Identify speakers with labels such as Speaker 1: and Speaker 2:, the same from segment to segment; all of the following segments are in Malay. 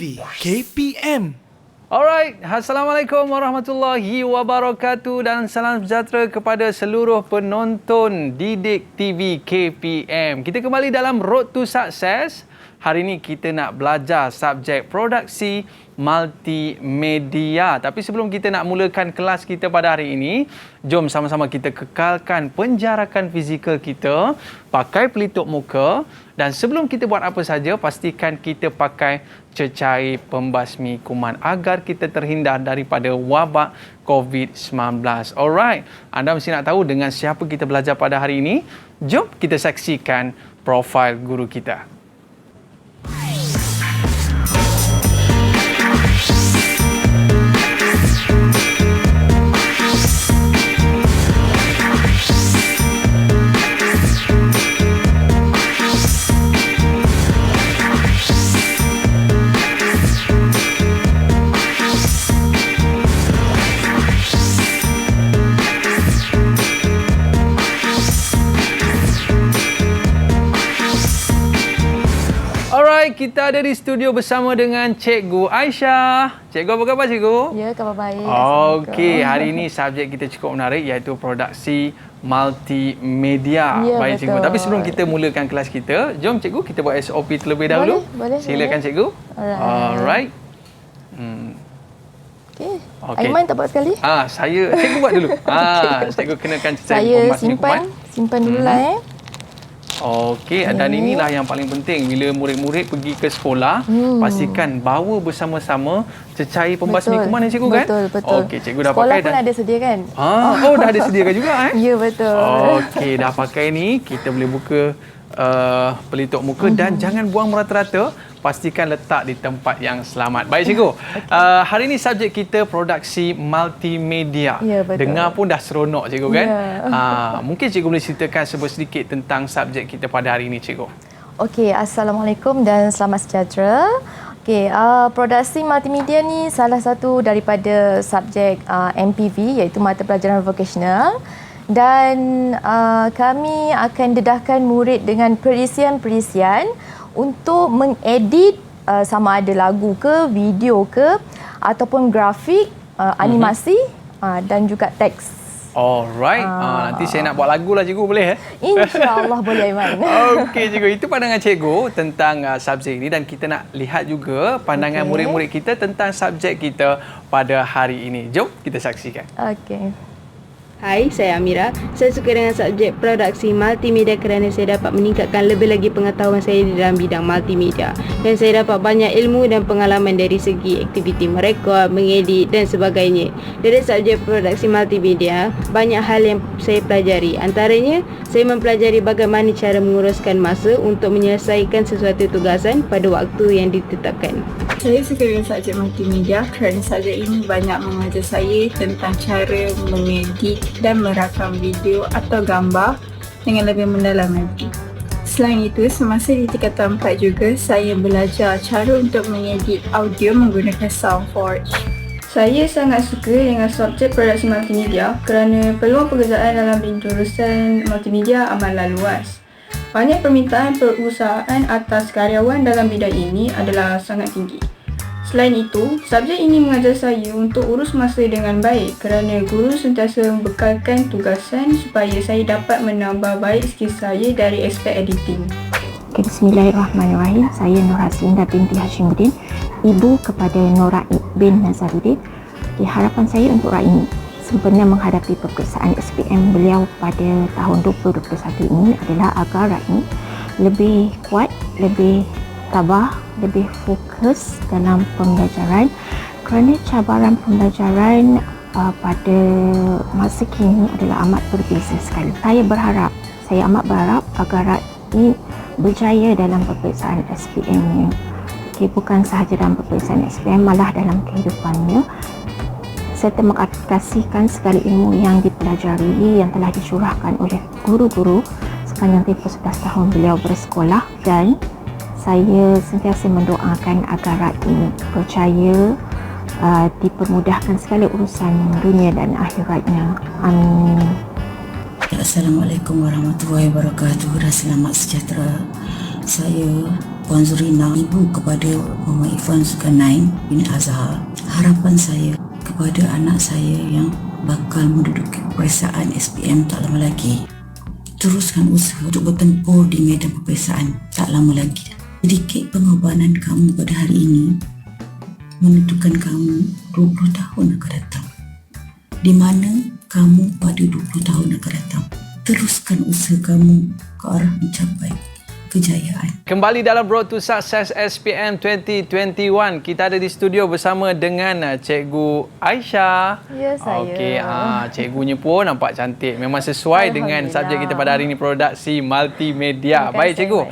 Speaker 1: TV KPM.
Speaker 2: Alright, Assalamualaikum warahmatullahi wabarakatuh dan salam sejahtera kepada seluruh penonton Didik TV KPM. Kita kembali dalam Road to Success. Hari ini kita nak belajar subjek produksi multimedia. Tapi sebelum kita nak mulakan kelas kita pada hari ini, jom sama-sama kita kekalkan penjarakan fizikal kita, pakai pelitup muka, dan sebelum kita buat apa saja, pastikan kita pakai cecair pembasmi kuman agar kita terhindar daripada wabak COVID-19. Alright, anda mesti nak tahu dengan siapa kita belajar pada hari ini. Jom kita saksikan profil guru kita. Kita ada di studio bersama dengan Cikgu Aisyah. Cikgu, apa khabar Cikgu?
Speaker 3: Ya, khabar baik.
Speaker 2: Okey, hari ini subjek kita cukup menarik iaitu produksi multimedia.
Speaker 3: Ya,
Speaker 2: Baik
Speaker 3: betul.
Speaker 2: Cikgu, tapi sebelum kita mulakan kelas kita, jom Cikgu kita buat SOP terlebih dahulu.
Speaker 3: Boleh.
Speaker 2: Silakan Cikgu. Alright.
Speaker 3: Okey. Aiman tak buat sekali?
Speaker 2: Saya Cikgu buat dulu. Cikgu kenakan
Speaker 3: saya simpan dululah
Speaker 2: Okey, dan inilah yang paling penting bila murid-murid pergi ke sekolah, pastikan bawa bersama-sama cecair pembasmi kuman yang cikgu kan?
Speaker 3: Betul.
Speaker 2: Okey, cikgu dah
Speaker 3: sekolah
Speaker 2: pakai
Speaker 3: pun ada sedia kan?
Speaker 2: Dah ada sediakan juga
Speaker 3: Ya, betul.
Speaker 2: Okey, dah pakai ni, kita boleh buka pelitup muka dan jangan buang merata-rata. Pastikan letak di tempat yang selamat. Baik cikgu. Hari ini subjek kita produksi multimedia.
Speaker 3: Ya, betul.
Speaker 2: Dengar pun dah seronok cikgu kan?
Speaker 3: Ya.
Speaker 2: Mungkin cikgu boleh ceritakan sedikit tentang subjek kita pada hari ini cikgu.
Speaker 3: Okey, Assalamualaikum dan selamat sejahtera. Okey, produksi multimedia ni salah satu daripada subjek MPV iaitu mata pelajaran vocational. Dan kami akan dedahkan murid dengan perisian-perisian untuk mengedit sama ada lagu ke, video ke, ataupun grafik, animasi dan juga teks.
Speaker 2: Alright, nanti saya nak buat lagu lah cikgu, boleh?
Speaker 3: InsyaAllah boleh Aiman.
Speaker 2: Okey cikgu, itu pandangan cikgu tentang subjek ini dan kita nak lihat juga pandangan murid-murid kita tentang subjek kita pada hari ini. Jom kita saksikan.
Speaker 3: Okey.
Speaker 4: Hai, saya Amira. Saya suka dengan subjek produksi multimedia kerana saya dapat meningkatkan lebih lagi pengetahuan saya di dalam bidang multimedia. Dan saya dapat banyak ilmu dan pengalaman dari segi aktiviti merekod, mengedit dan sebagainya. Dari subjek produksi multimedia, banyak hal yang saya pelajari. Antaranya, saya mempelajari bagaimana cara menguruskan masa untuk menyelesaikan sesuatu tugasan pada waktu yang ditetapkan.
Speaker 5: Saya suka dengan subjek multimedia kerana subjek ini banyak mengajar saya tentang cara mengedit dan merakam video atau gambar dengan lebih mendalam lagi. Selain itu, semasa di tingkatan 4 juga, saya belajar cara untuk mengedit audio menggunakan Soundforge.
Speaker 6: Saya sangat suka dengan subjek produksi multimedia kerana peluang pekerjaan dalam jurusan multimedia amatlah luas. Banyak permintaan perusahaan atas karyawan dalam bidang ini adalah sangat tinggi. Selain itu, subjek ini mengajar saya untuk urus masa dengan baik kerana guru sentiasa membekalkan tugasan supaya saya dapat menambah baik skill saya dari aspek editing.
Speaker 7: Okay, Bismillahirrahmanirrahim. Saya Nur Haslinda binti Hashimuddin, ibu kepada Nora bin Nazaruddin. Harapan saya untuk Raimi sempena menghadapi peperiksaan SPM beliau pada tahun 2021 ini adalah agar Raimi lebih kuat, lebih tabah, lebih fokus dalam pembelajaran kerana cabaran pembelajaran pada masa kini adalah amat berbeza sekali. Saya amat berharap agar Raimi berjaya dalam peperiksaan SPM-nya. Bukan sahaja dalam peperiksaan SPM, malah dalam kehidupannya, serta mengaplikasikan segala ilmu yang dipelajari yang telah dicurahkan oleh guru-guru sepanjang tempoh 11 tahun beliau bersekolah. Dan saya sentiasa mendoakan agar Raimi berjaya dipermudahkan segala urusan dunia dan akhiratnya. Amin.
Speaker 8: Assalamualaikum warahmatullahi wabarakatuh dan selamat sejahtera. Saya
Speaker 1: Puan Zurina, ibu kepada Muhammad Irfan Zulkarnain bin Azhar. Harapan saya kepada anak saya yang bakal menduduki peperiksaan SPM tak lama lagi, teruskan usaha untuk bertempur di medan peperiksaan tak lama lagi. Sedikit pengorbanan kamu pada hari ini menentukan kamu 20 tahun akan datang. Di mana kamu pada 20 tahun akan datang. Teruskan usaha kamu ke arah mencapai kejayaan.
Speaker 2: Kembali dalam Road to Success SPM 2021. Kita ada di studio bersama dengan Cikgu Aisyah.
Speaker 3: Ya, saya.
Speaker 2: Okey, cikgunya pun nampak cantik. Memang sesuai dengan subjek kita pada hari ini, produksi multimedia. Baik cikgu.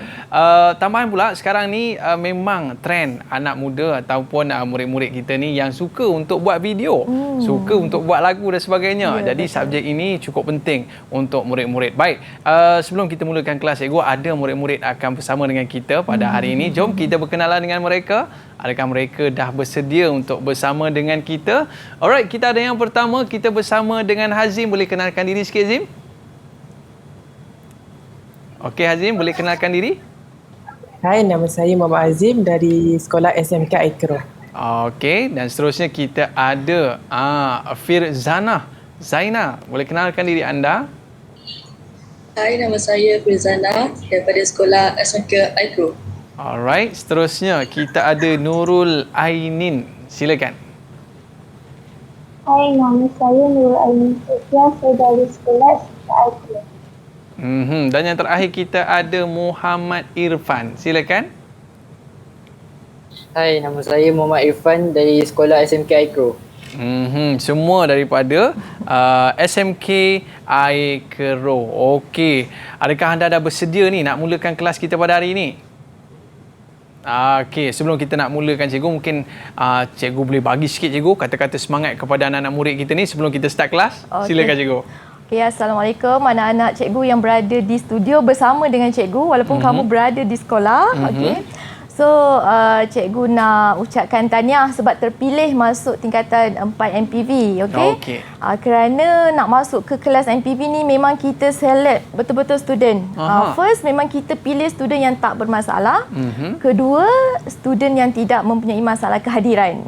Speaker 2: Tambahan pula sekarang ni memang trend anak muda ataupun murid-murid kita ni yang suka untuk buat video, suka untuk buat lagu dan sebagainya. Ya, jadi subjek ini cukup penting untuk murid-murid. Baik, sebelum kita mulakan kelas cikgu, ada murid-murid akan bersama dengan kita pada hari ini. Jom kita berkenalan dengan mereka. Adakah mereka dah bersedia untuk bersama dengan kita? Alright, kita ada yang pertama. Kita bersama dengan Hazim. Boleh kenalkan diri sikit, Hazim? Okey, Hazim, boleh kenalkan diri?
Speaker 8: Hai, nama saya Muhammad Azim dari Sekolah SMK Aikro.
Speaker 2: Okey, dan seterusnya kita ada Firzana Zaina. Boleh kenalkan diri anda?
Speaker 9: Hai, nama saya Firzana daripada Sekolah SMK Aikro.
Speaker 2: Alright, seterusnya kita ada Nurul Ainin. Silakan.
Speaker 10: Hai, nama saya Nurul Ainin Sofia, saya dari Sekolah SMK Aikro.
Speaker 2: Dan yang terakhir kita ada Muhammad Irfan. Silakan.
Speaker 11: Hai, nama saya Muhammad Irfan dari Sekolah SMK Aikro.
Speaker 2: Semua daripada SMK Aikro. Okey. Adakah anda dah bersedia ni nak mulakan kelas kita pada hari ini? Okey, sebelum kita nak mulakan cikgu, mungkin cikgu boleh bagi sikit cikgu kata-kata semangat kepada anak-anak murid kita ni sebelum kita start kelas. Silakan cikgu.
Speaker 3: Okay, Assalamualaikum anak-anak cikgu yang berada di studio bersama dengan cikgu walaupun kamu berada di sekolah. Okey. So, cikgu nak ucapkan tahniah sebab terpilih masuk tingkatan 4 MPV. Okey. Kerana nak masuk ke kelas MPV ni memang kita select betul-betul student. First, memang kita pilih student yang tak bermasalah. Kedua, student yang tidak mempunyai masalah kehadiran.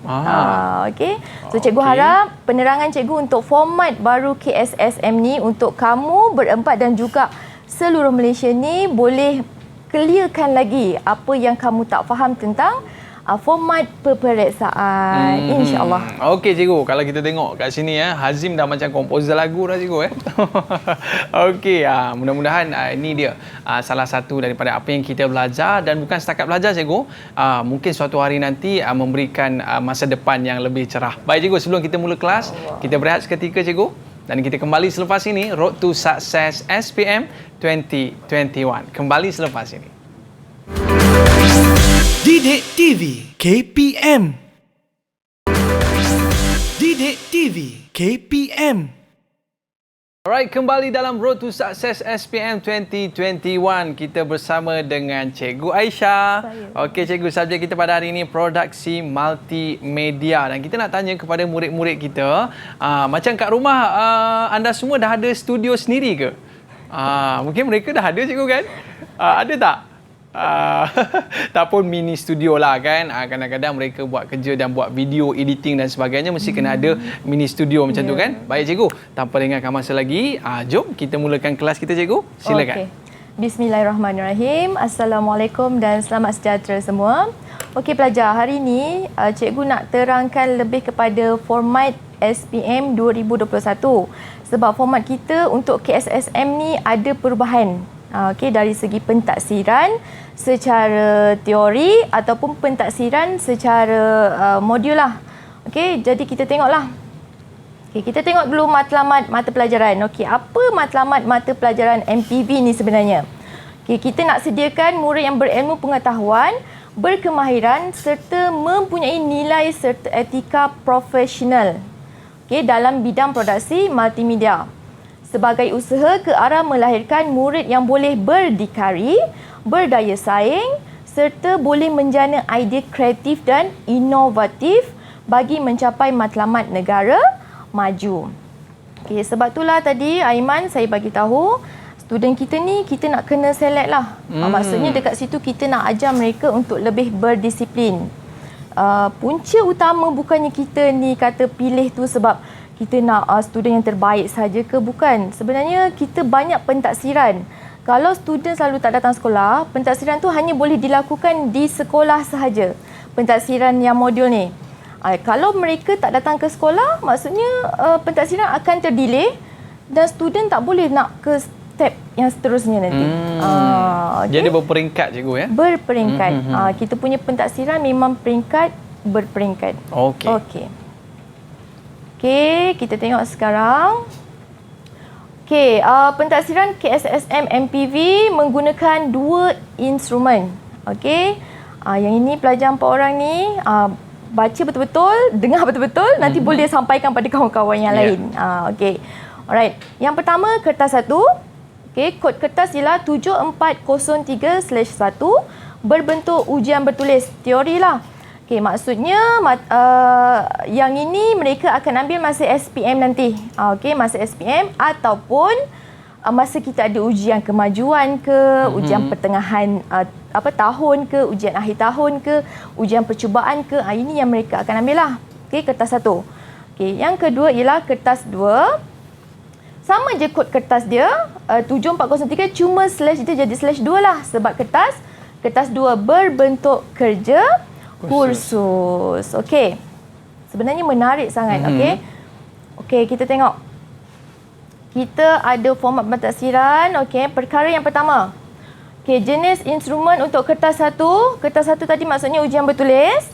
Speaker 3: Okey. So, cikgu harap penerangan cikgu untuk format baru KSSM ni untuk kamu berempat dan juga seluruh Malaysia ni boleh clearkan lagi apa yang kamu tak faham tentang format peperiksaan, insya-Allah.
Speaker 2: Okey cikgu, kalau kita tengok kat sini Hazim dah macam komposer lagu dah cikgu Okey, mudah-mudahan ini dia salah satu daripada apa yang kita belajar, dan bukan setakat belajar cikgu, mungkin suatu hari nanti memberikan masa depan yang lebih cerah. Baik cikgu, sebelum kita mula kelas, kita berehat seketika cikgu. Dan kita kembali selepas ini, Road to Success SPM 2021. Kembali selepas ini.
Speaker 12: Didik TV KPM. Didik TV KPM.
Speaker 2: Alright, kembali dalam Road to Success SPM 2021. Kita bersama dengan Cikgu Aisyah. Okey cikgu, subjek kita pada hari ini produksi multimedia, dan kita nak tanya kepada murid-murid kita, macam kat rumah anda semua dah ada studio sendiri ke? Mungkin mereka dah ada cikgu kan? Ada tak? Ataupun mini studio lah kan. Kadang-kadang mereka buat kerja dan buat video editing dan sebagainya, mesti kena ada mini studio macam tu kan. Baik cikgu, tanpa lengahkan masa lagi, jom kita mulakan kelas kita cikgu. Silakan.
Speaker 3: Bismillahirrahmanirrahim. Assalamualaikum dan selamat sejahtera semua. Okey pelajar, hari ini cikgu nak terangkan lebih kepada format SPM 2021. Sebab format kita untuk KSSM ni ada perubahan. Okey, dari segi pentaksiran secara teori ataupun pentaksiran secara modul lah. Okey, jadi kita tengoklah. Okey, kita tengok dulu matlamat mata pelajaran. Okey, apa matlamat mata pelajaran MPV ni sebenarnya? Okey, kita nak sediakan murid yang berilmu pengetahuan, berkemahiran serta mempunyai nilai serta etika profesional. Okey, dalam bidang produksi multimedia. Sebagai usaha ke arah melahirkan murid yang boleh berdikari, berdaya saing serta boleh menjana idea kreatif dan inovatif bagi mencapai matlamat negara maju. Okey, sebab itulah tadi Aiman saya bagi tahu student kita ni kita nak kena select lah. Maksudnya dekat situ kita nak ajar mereka untuk lebih berdisiplin. Punca utama bukannya kita ni kata pilih tu sebab kita nak student yang terbaik saja ke, bukan. Sebenarnya kita banyak pentaksiran. Kalau student selalu tak datang sekolah, pentaksiran tu hanya boleh dilakukan di sekolah sahaja. Pentaksiran yang modul ni. Kalau mereka tak datang ke sekolah, maksudnya pentaksiran akan terdelay dan student tak boleh nak ke step yang seterusnya nanti.
Speaker 2: Jadi berperingkat cikgu ya?
Speaker 3: Berperingkat. Kita punya pentaksiran memang peringkat berperingkat. Okey. Okey, kita tengok sekarang. Okey, pentaksiran KSSM MPV menggunakan 2 instrumen. Okey. Yang ini pelajar 4 orang ni baca betul-betul, dengar betul-betul, nanti boleh sampaikan pada kawan-kawan yang lain. Okey. Alright. Yang pertama, kertas 1. Okey, kod kertas ialah 7403/1 berbentuk ujian bertulis. Teori lah. Okey, maksudnya yang ini mereka akan ambil masa SPM nanti. Okey, masa SPM ataupun masa kita ada ujian kemajuan ke, ujian pertengahan tahun ke, ujian akhir tahun ke, ujian percubaan ke. Ini yang mereka akan ambil lah. Okey, kertas 1. Okey, yang kedua ialah kertas 2. Sama je kod kertas dia, 7403, cuma slash dia jadi slash 2 lah. Sebab kertas 2 berbentuk kerja kursus. Okey. Sebenarnya menarik sangat. Okey, kita tengok. Kita ada format pentaksiran. Okey, perkara yang pertama. Okey, jenis instrumen untuk kertas 1. Kertas 1 tadi maksudnya ujian bertulis.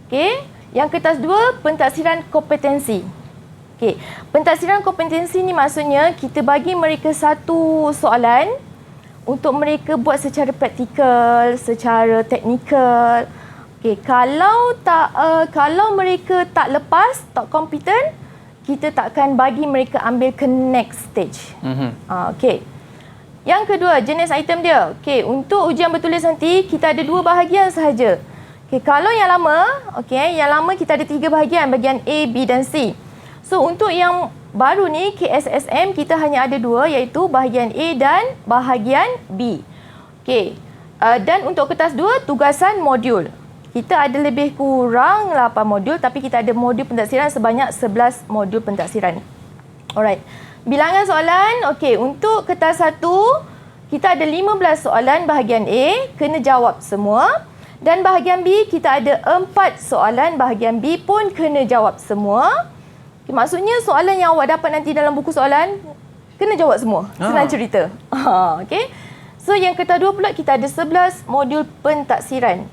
Speaker 3: Okey. Yang kertas 2, pentaksiran kompetensi. Okey, pentaksiran kompetensi ni maksudnya kita bagi mereka satu soalan untuk mereka buat secara praktikal, secara teknikal. Okey, kalau mereka tak lepas, tak kompeten, kita takkan bagi mereka ambil ke next stage. Okey. Yang kedua, jenis item dia. Okey, untuk ujian bertulis nanti kita ada 2 bahagian sahaja. Okey, kalau yang lama, yang lama kita ada 3 bahagian, bahagian A, B dan C. So, untuk yang baru ni, KSSM, kita hanya ada 2, iaitu bahagian A dan bahagian B. Okey. Dan untuk kertas 2, tugasan modul. Kita ada lebih kurang 8 modul, tapi kita ada modul pentaksiran sebanyak 11 modul pentaksiran. Alright. Bilangan soalan, okey. Untuk kertas 1, kita ada 15 soalan bahagian A, kena jawab semua. Dan bahagian B, kita ada 4 soalan, bahagian B pun kena jawab semua. Okay, maksudnya soalan yang awak dapat nanti dalam buku soalan kena jawab semua. Senang cerita. Okey. So yang kertas 2 pula kita ada 11 modul pentaksiran.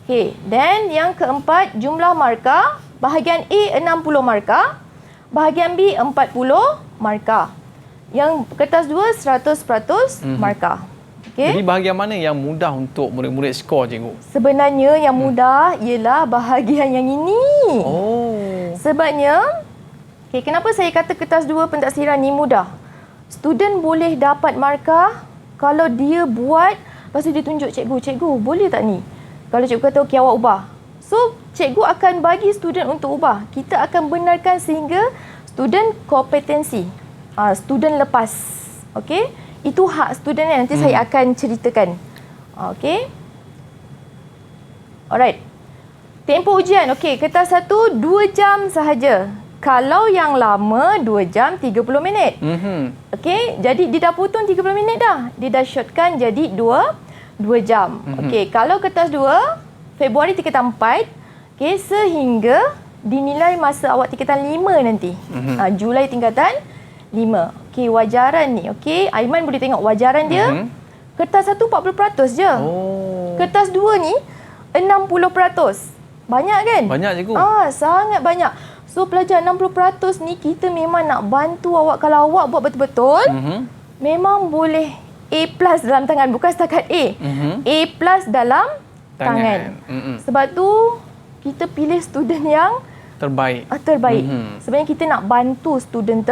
Speaker 3: Okey, dan yang keempat jumlah markah, bahagian A 60 markah, bahagian B 40 markah. Yang kertas 2 100% markah. Okay.
Speaker 2: Jadi bahagian mana yang mudah untuk murid-murid skor, cikgu?
Speaker 3: Sebenarnya yang mudah ialah bahagian yang ini. Sebabnya, kenapa saya kata kertas 2 pentaksiran ni mudah? Student boleh dapat markah kalau dia buat, lepas tu dia tunjuk cikgu, boleh tak ni? Kalau cikgu kata, okey awak ubah. So, cikgu akan bagi student untuk ubah. Kita akan benarkan sehingga student kompetensi. Student lepas. Okey? Itu hak student yang nanti saya akan ceritakan. Okey. Alright. Tempoh ujian. Okey, kertas 1 2 jam sahaja. Kalau yang lama 2 jam 30 minit. Okey, jadi dia dah potong 30 minit dah. Dia dah shortkan jadi 2 jam. Okey, kalau kertas 2 Februari tingkatan 4, okey, sehingga dinilai masa awak tingkatan 5 nanti. Julai tingkatan 5. Okey, wajaran ni. Okey, Aiman boleh tengok wajaran dia. Kertas 1 40% je. Kertas 2 ni 60%. Banyak kan?
Speaker 2: Banyak cikgu.
Speaker 3: Sangat banyak. So pelajar 60% ni kita memang nak bantu awak. Kalau awak buat betul-betul, memang boleh A+ dalam tangan, bukan setakat A. A+ dalam tangan. Sebab tu kita pilih student yang
Speaker 2: terbaik.
Speaker 3: Sebenarnya kita nak bantu student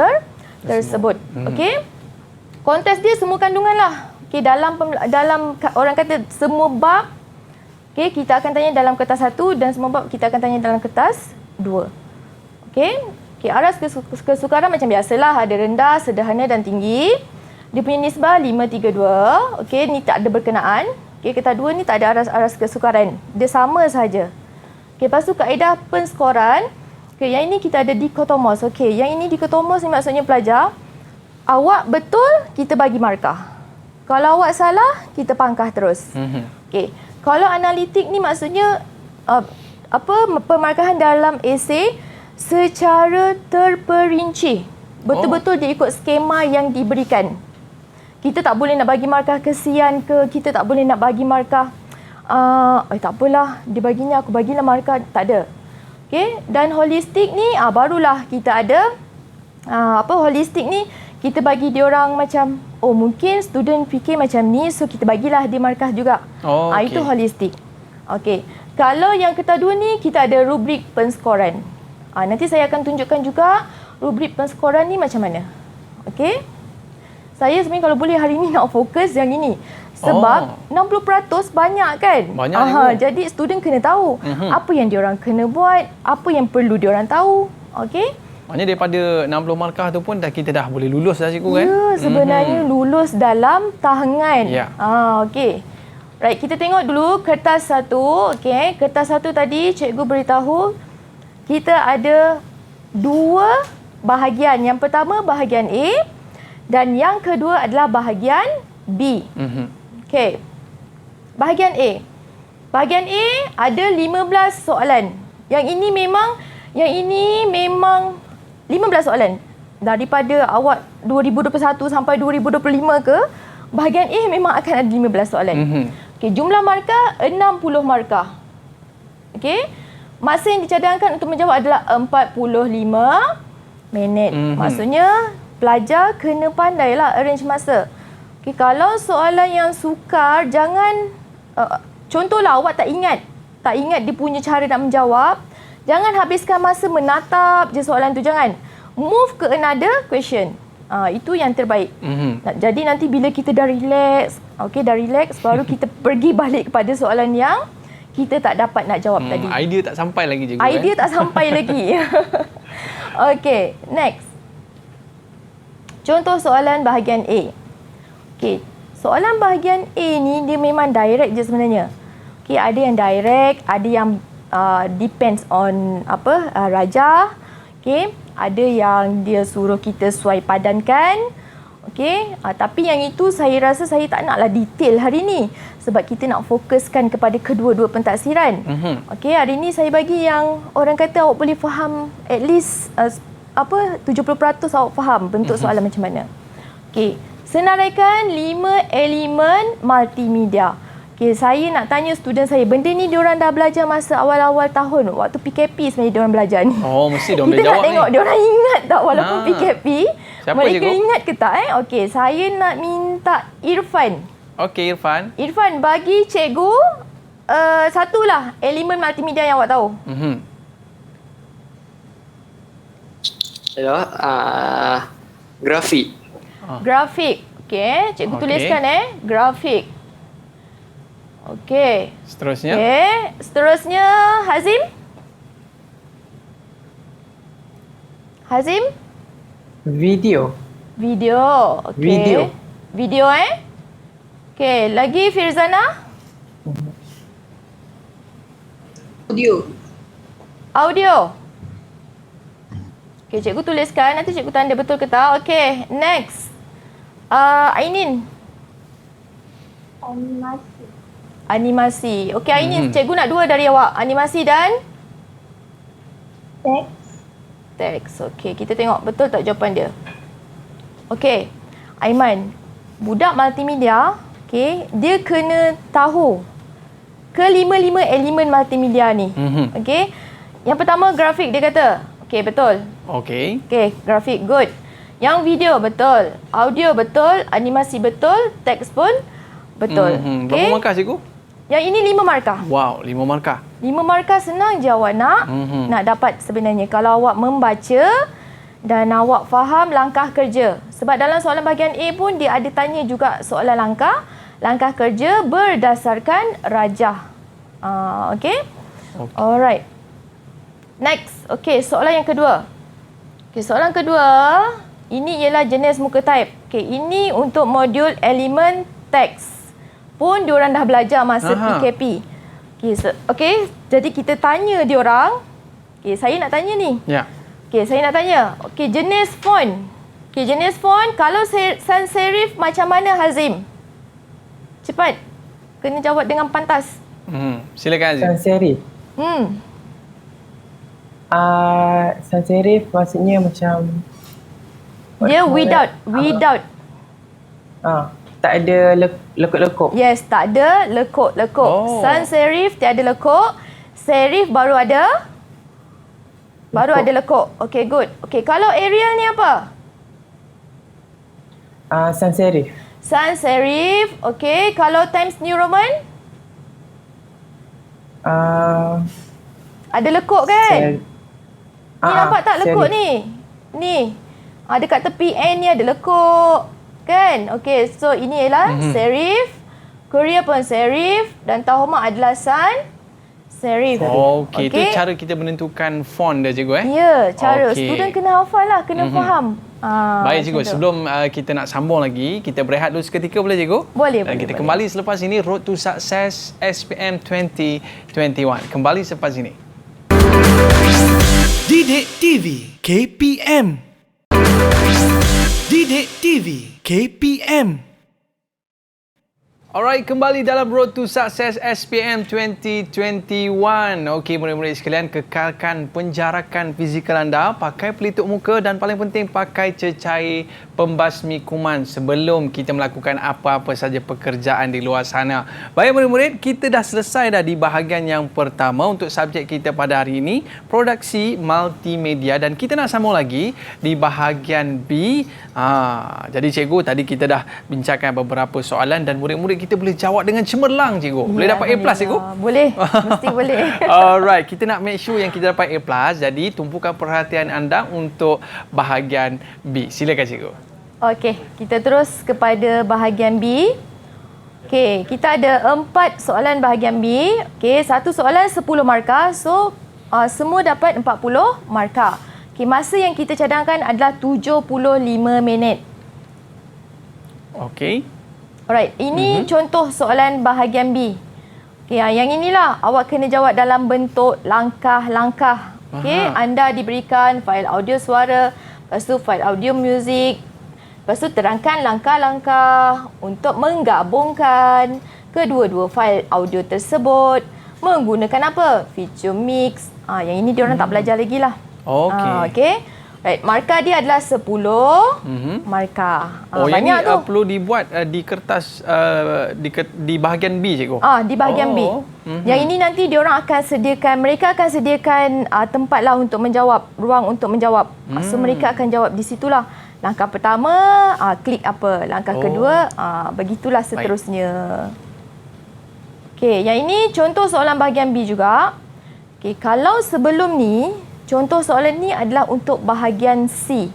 Speaker 3: tersebut. Okey. Kontes dia semua kandungan lah. Okey, dalam orang kata semua bab, okey, kita akan tanya dalam kertas 1 dan semua bab kita akan tanya dalam kertas 2. Okey. Aras kesukaran macam biasalah, ada rendah, sederhana dan tinggi. Dia punya nisbah 532. Okey, ni tak ada berkenaan. Okey, kertas 2 ni tak ada aras kesukaran. Dia sama saja. Okey, lepas tu kaedah penskoran. Okey, yang ini kita ada dikotomos. Okey, yang ini dikotomos ni maksudnya pelajar, awak betul, kita bagi markah. Kalau awak salah, kita pangkah terus. Okey. Kalau analitik ni maksudnya pemarkahan dalam esei secara terperinci. Betul-betul dia ikut skema yang diberikan. Kita tak boleh nak bagi markah kesian ke, kita tak boleh nak bagi markah tak apalah, dia baginya aku bagilah markah, tak ada. Okey, dan holistik ni barulah kita ada holistik ni kita bagi dia orang macam mungkin student fikir macam ni, so kita bagilah dia markah juga. Okay. Itu holistik. Okey. Kalau yang kertas 2 ni kita ada rubrik penskoran. Nanti saya akan tunjukkan juga rubrik penskoran ni macam mana. Okey. Saya sebenarnya kalau boleh hari ni nak fokus yang ini. Sebab 60% banyak kan?
Speaker 2: Banyak juga.
Speaker 3: Jadi student kena tahu apa yang diorang kena buat, apa yang perlu diorang tahu. Okey?
Speaker 2: Maknanya daripada 60 markah tu pun kita dah boleh lulus dah cikgu kan?
Speaker 3: Ya, sebenarnya lulus dalam tahangan.
Speaker 2: Ya.
Speaker 3: Okey. Right, kita tengok dulu kertas 1. Okey, kertas 1 tadi cikgu beritahu kita ada 2 bahagian. Yang pertama bahagian A dan yang kedua adalah bahagian B. Okey. Bahagian A. Bahagian A ada 15 soalan. Yang ini memang 15 soalan. Daripada awak 2021 sampai 2025 ke, bahagian A memang akan ada 15 soalan. Okey, jumlah markah 60 markah. Okey. Masa yang dicadangkan untuk menjawab adalah 45 minit. Maksudnya pelajar kena pandailah arrange masa. Okey, kalau soalan yang sukar, jangan contohlah awak tak ingat dia punya cara nak menjawab, jangan habiskan masa menatap je soalan tu, jangan. Move ke another question. Itu yang terbaik. Jadi nanti bila kita dah relax, baru kita pergi balik kepada soalan yang kita tak dapat nak jawab tadi.
Speaker 2: Idea tak sampai lagi cikgu.
Speaker 3: Idea tak sampai lagi. Okey, next. Contoh soalan bahagian A. Okey, soalan bahagian A ni dia memang direct je sebenarnya. Okey, ada yang direct, ada yang depends on rajah. Okey, ada yang dia suruh kita suai padankan. Okey, tapi yang itu saya rasa saya tak naklah detail hari ni sebab kita nak fokuskan kepada kedua-dua pentaksiran. Okey, hari ni saya bagi yang orang kata awak boleh faham at least 70% awak faham bentuk soalan macam mana. Okey, senaraikan 5 elemen multimedia. Okey, saya nak tanya student saya, benda ni diorang dah belajar masa awal-awal tahun waktu PKP sebenarnya diorang belajar ni.
Speaker 2: Mesti diorang boleh jawab ni.
Speaker 3: Kita nak tengok diorang ingat tak walaupun PKP.
Speaker 2: Siapa
Speaker 3: mereka
Speaker 2: cikgu?
Speaker 3: Ingat ke tak Okey, saya nak minta Irfan.
Speaker 2: Okey, Irfan.
Speaker 3: Irfan, bagi cikgu satulah elemen multimedia yang awak tahu.
Speaker 11: Grafik.
Speaker 3: Grafik. Okey, cikgu tuliskan grafik. Okey.
Speaker 2: Seterusnya.
Speaker 3: Okey, seterusnya Hazim. Hazim?
Speaker 8: Video.
Speaker 3: Okey. Video Okey, lagi Firzana? Audio. Okey, cikgu tuliskan, nanti cikgu tanda betul ke tak. Okey, next. Ainin. Animasi. Okey, Ainin, cikgu nak 2 dari awak. Animasi dan? Teks. Okey, kita tengok betul tak jawapan dia. Okey, Aiman. Budak multimedia, okey, dia kena tahu ke-5 elemen multimedia ni. Okey. Yang pertama grafik dia kata. Okey, betul.
Speaker 2: Okey,
Speaker 3: grafik good. Yang video betul, audio betul, animasi betul, teks pun betul.
Speaker 2: Berapa markah cikgu?
Speaker 3: Yang ini 5 markah.
Speaker 2: Wow, 5 markah.
Speaker 3: 5 markah senang je awak nak dapat sebenarnya kalau awak membaca dan awak faham langkah kerja. Sebab dalam soalan bahagian A pun dia ada tanya juga soalan langkah kerja berdasarkan rajah. Okey. Alright. Next. Okey, soalan yang kedua. Okey, soalan kedua Ini ialah jenis muka type. Okey, ini untuk modul elemen teks. Pun diorang dah belajar masa PKP. Okey, jadi kita tanya diorang. Okey, saya nak tanya ni.
Speaker 2: Ya.
Speaker 3: Okey, saya nak tanya. Okey, jenis font. Okey, jenis font kalau sans serif macam mana Hazim? Cepat. Kena jawab dengan pantas.
Speaker 2: Silakan Hazim.
Speaker 8: Sans serif. Sans serif maksudnya macam
Speaker 3: dia without.
Speaker 8: Tak ada lekuk-lekuk.
Speaker 3: Yes, tak ada lekuk-lekuk. Sans serif tiada lekuk. Serif baru ada lekuk. Okey, good. Okey, kalau Arial ni apa?
Speaker 8: Sans serif.
Speaker 3: Sans serif. Okey, kalau Times New Roman? Ada lekuk kan? Ni nampak tak lekuk ni? Ni. Dekat tepi N ni ada lekuk. Kan? Okey, so ini ialah serif. Korea pun serif. Dan Tahoma adalah sans serif.
Speaker 2: Okey, itu cara kita menentukan font dia cikgu
Speaker 3: Ya, cara. Student kena hafal lah, kena faham.
Speaker 2: Baik cikgu, sebelum kita nak sambung lagi, kita berehat dulu seketika boleh cikgu?
Speaker 3: Boleh.
Speaker 2: Dan kita kembali selepas ini Road to Success SPM 2021. Kembali selepas ini.
Speaker 12: Didik TV KPM. Didik TV KPM.
Speaker 2: Alright, kembali dalam Road to Success SPM 2021. Okey, murid-murid sekalian, kekalkan penjarakan fizikal anda, pakai pelitup muka dan paling penting pakai cecair pembasmi kuman sebelum kita melakukan apa-apa saja pekerjaan di luar sana. Baik murid-murid, kita dah selesai dah di bahagian yang pertama untuk subjek kita pada hari ini, produksi multimedia, dan kita nak sambung lagi di bahagian B. Jadi cikgu, tadi kita dah bincangkan beberapa soalan dan murid-murid kita boleh jawab dengan cemerlang cikgu. Boleh dapat A+ cikgu?
Speaker 3: Boleh, mesti boleh.
Speaker 2: Alright, kita nak make sure yang kita dapat A+. Jadi tumpukan perhatian anda untuk bahagian B. Silakan cikgu.
Speaker 3: Okey, kita terus kepada bahagian B. Okey, kita ada 4 soalan bahagian B. Okey, satu soalan 10 markah. So, semua dapat 40 markah. Okey, masa yang kita cadangkan adalah 75 minit.
Speaker 2: Okey.
Speaker 3: Alright, ini contoh soalan bahagian B. Okey, yang inilah awak kena jawab dalam bentuk langkah-langkah. Okey, anda diberikan fail audio suara, lepas tu fail audio muzik. Lepas tu terangkan langkah-langkah untuk menggabungkan kedua-dua fail audio tersebut menggunakan apa? Feature mix. Yang ini diorang tak belajar lagi lah.
Speaker 2: Okey.
Speaker 3: Okey. Right, markah dia adalah 10 markah.
Speaker 2: Banyak tu. Perlu dibuat di kertas di bahagian B cikgu.
Speaker 3: Di bahagian B. Yang ini nanti diorang akan sediakan, mereka akan sediakan tempat lah untuk menjawab, ruang untuk menjawab. So mereka akan jawab di situlah. Langkah pertama, klik apa. Langkah kedua, begitulah seterusnya. Okey, yang ini contoh soalan bahagian B juga. Okey, kalau sebelum ni, contoh soalan ni adalah untuk bahagian C.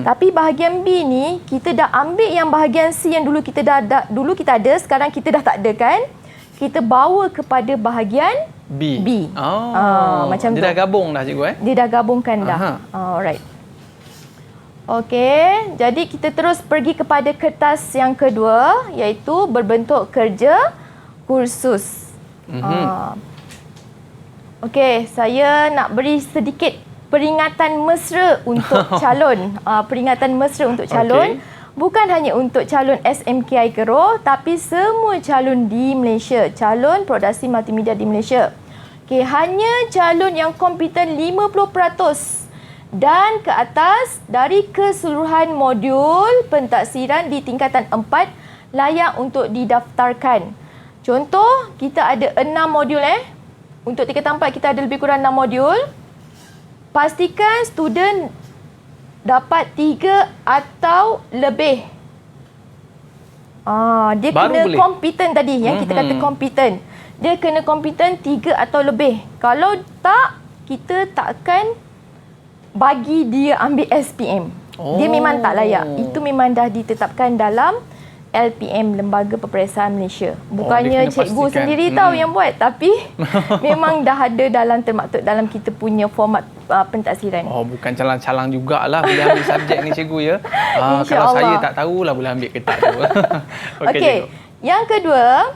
Speaker 3: Tapi bahagian B ni kita dah ambil yang bahagian C yang dulu kita dulu kita ada, sekarang kita dah tak ada kan? Kita bawa kepada bahagian B. Macam
Speaker 2: dia dah gabung dah cikgu
Speaker 3: Dia dah gabungkan dah. Alright. Okey, jadi kita terus pergi kepada kertas yang kedua, iaitu berbentuk kerja kursus. Okey, saya nak beri sedikit peringatan mesra untuk calon. Peringatan mesra untuk calon. Bukan hanya untuk calon SMK Aikro, tapi semua calon di Malaysia. Calon produksi multimedia di Malaysia. Okey, hanya calon yang kompeten 50% dan ke atas dari keseluruhan modul pentaksiran di tingkatan 4 layak untuk didaftarkan. Contoh, kita ada 6 modul Untuk tingkatan 4 kita ada lebih kurang 6 modul. Pastikan student dapat 3 atau lebih. Dia baru kena kompeten tadi, yang kita kata kompeten. Dia kena kompeten 3 atau lebih. Kalau tak, kita takkan bagi dia ambil SPM. Dia memang tak layak. Itu memang dah ditetapkan dalam LPM, Lembaga Peperiksaan Malaysia.
Speaker 2: dia
Speaker 3: Bukannya
Speaker 2: kena
Speaker 3: cikgu
Speaker 2: pastikan.
Speaker 3: sendiri tahu yang buat, tapi memang dah ada termaktub dalam kita punya format pentaksiran.
Speaker 2: Oh, bukan calang-calang jugalah boleh ambil subjek ni cikgu ya. Kalau saya tak tahulah boleh ambil ke tak tu. Okey.
Speaker 3: Okey. Yang kedua,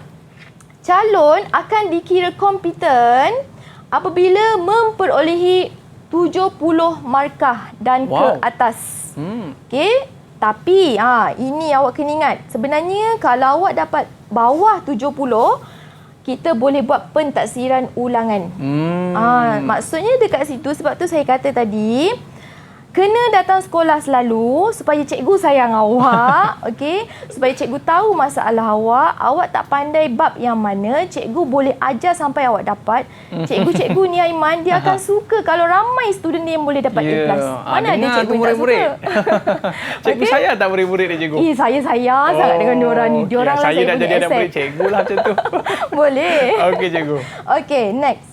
Speaker 3: calon akan dikira kompeten apabila memperolehi 70 markah dan ke atas. Okey. Tapi ini awak kena ingat, sebenarnya kalau awak dapat bawah 70, kita boleh buat pentaksiran ulangan. Maksudnya dekat situ, sebab tu saya kata tadi, kena datang sekolah selalu supaya cikgu sayang awak, okey? Supaya cikgu tahu masalah awak, awak tak pandai bab yang mana, cikgu boleh ajar sampai awak dapat. Cikgu-cikgu ni Aiman, dia akan suka kalau ramai student dia yang boleh dapat A+. Mana ada cikgu yang tak suka?
Speaker 2: Cikgu saya tak murid-murid dia cikgu.
Speaker 3: Saya sayang sangat dengan diorang ni. Diorang lah
Speaker 2: saya dah
Speaker 3: punya
Speaker 2: jadi anak
Speaker 3: asset.
Speaker 2: murid cikgu lah macam tu.
Speaker 3: Boleh.
Speaker 2: Okey cikgu.
Speaker 3: Okey, next.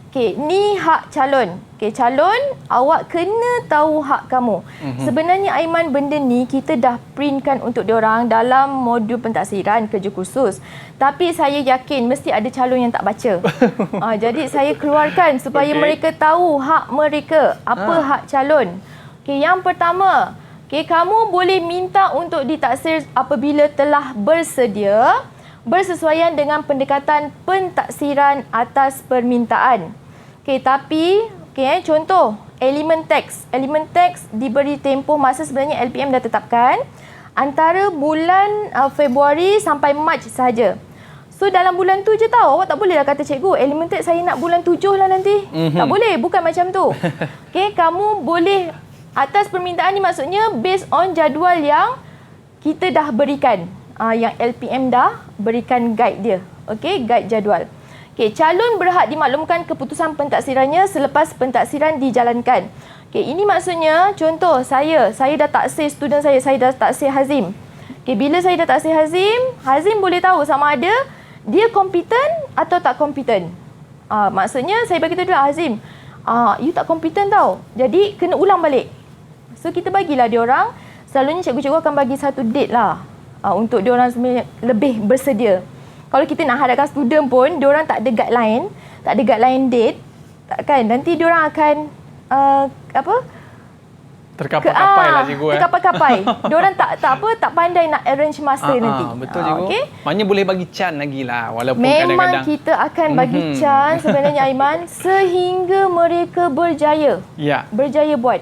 Speaker 3: Okey, ni hak calon. Okey, calon, awak kena tahu hak kamu. Sebenarnya Aiman, benda ni kita dah printkan untuk diorang dalam modul pentaksiran kerja khusus. Tapi saya yakin mesti ada calon yang tak baca. Jadi saya keluarkan supaya mereka tahu hak mereka. Apa hak calon. Okey, yang pertama, kamu boleh minta untuk ditaksir apabila telah bersedia bersesuaian dengan pendekatan pentaksiran atas permintaan. Tapi contoh elemen teks. Elemen teks diberi tempoh masa, sebenarnya LPM dah tetapkan antara bulan Februari sampai Mac sahaja. So dalam bulan tu je tahu, awak tak boleh dah kata cikgu elemen teks saya nak bulan 7 lah nanti. Tak boleh, bukan macam tu. Kamu boleh atas permintaan ni, maksudnya based on jadual yang kita dah berikan. Yang LPM dah berikan guide dia. Guide jadual. Calon berhak dimaklumkan keputusan pentaksirannya selepas pentaksiran dijalankan. Ini maksudnya, contoh saya dah taksir student saya dah taksir Hazim. Bila saya dah taksir Hazim boleh tahu sama ada dia kompeten atau tak kompeten. Maksudnya saya bagi tahu dulu, Hazim, you tak kompeten tau. Jadi kena ulang balik. So kita bagilah diorang, selalunya cikgu-cikgu akan bagi satu date lah untuk diorang sebenarnya lebih bersedia. Kalau kita nak hadapkan student pun, diorang tak ada guideline date, takkan nanti diorang akan
Speaker 2: terkapai lah cikgu.
Speaker 3: Terkapai. Diorang tak pandai nak arrange masa nanti.
Speaker 2: Betul cikgu. Maknanya boleh bagi chance lagi lah, walaupun
Speaker 3: memang
Speaker 2: kadang-kadang
Speaker 3: kita akan bagi chance sebenarnya Aiman, sehingga mereka berjaya. Berjaya buat.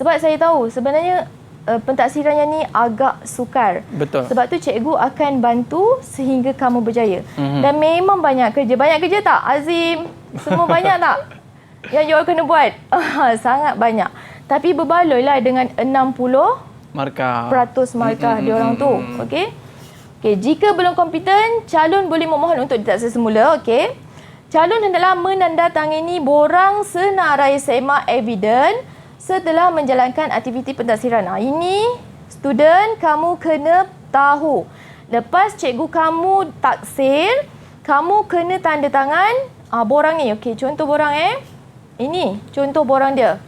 Speaker 3: Sebab saya tahu sebenarnya pentaksirannya ni agak sukar.
Speaker 2: Betul.
Speaker 3: Sebab tu cikgu akan bantu sehingga kamu berjaya. Dan memang banyak kerja. Banyak kerja tak Azim? Semua banyak tak yang you kena buat? Sangat banyak. Tapi berbaloi lah dengan 60% markah diorang tu. Okey, jika belum kompeten, calon boleh memohon untuk ditaksir semula. Calon hendaklah menandatangani borang senarai semak eviden setelah menjalankan aktiviti pentaksiran. Ini student kamu kena tahu. Lepas cikgu kamu taksir, kamu kena tanda tangan borang ni. Contoh borang ini contoh borang dia.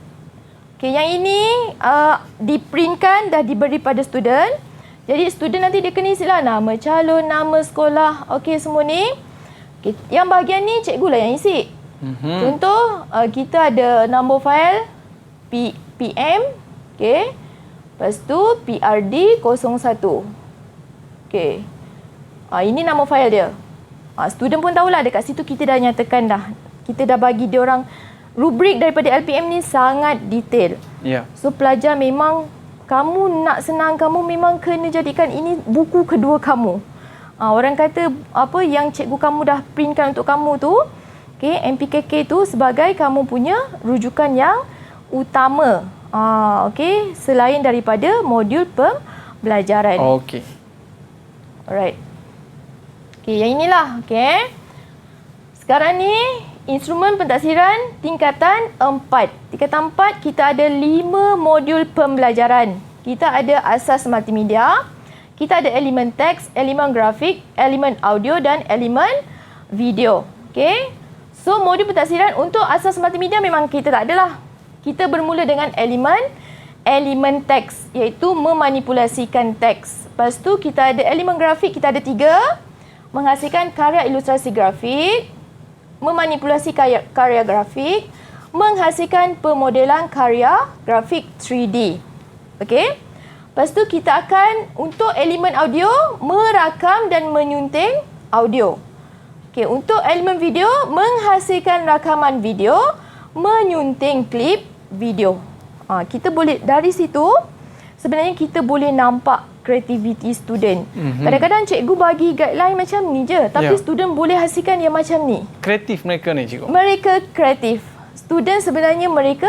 Speaker 3: Yang ini diprintkan, dah diberi pada student. Jadi student nanti dia kena isilah nama calon, nama sekolah, semua ni. Yang bahagian ni cikgu lah yang isi. Contoh kita ada nombor fail PM, lepas tu PRD 01. Ini nama fail dia. Student pun tahulah, dekat situ kita dah nyatakan dah. Kita dah bagi dia orang rubrik daripada LPM ni sangat detail. So pelajar memang, kamu nak senang, kamu memang kena jadikan ini buku kedua kamu. Orang kata apa yang cikgu kamu dah printkan untuk kamu tu, MPKK tu sebagai kamu punya rujukan yang utama. Selain daripada modul pembelajaran. Alright. Yang inilah. Sekarang ni instrumen pentaksiran tingkatan 4. Tingkatan 4 kita ada 5 modul pembelajaran. Kita ada asas multimedia, kita ada elemen teks, elemen grafik, elemen audio dan elemen video. So modul pentaksiran untuk asas multimedia memang kita tak adalah. Kita bermula dengan elemen elemen teks, iaitu memanipulasikan teks. Lepas tu kita ada elemen grafik, kita ada 3. Menghasilkan karya ilustrasi grafik, memanipulasi karya grafik, menghasilkan pemodelan karya grafik 3D. Okey? Lepas tu kita akan untuk elemen audio merakam dan menyunting audio. Okey, untuk elemen video menghasilkan rakaman video, menyunting klip video. Kita boleh dari situ sebenarnya kita boleh nampak kreativiti student. Kadang-kadang cikgu bagi guideline macam ni je, tapi student boleh hasilkan yang macam ni.
Speaker 2: Kreatif mereka ni cikgu.
Speaker 3: Mereka kreatif. Student sebenarnya mereka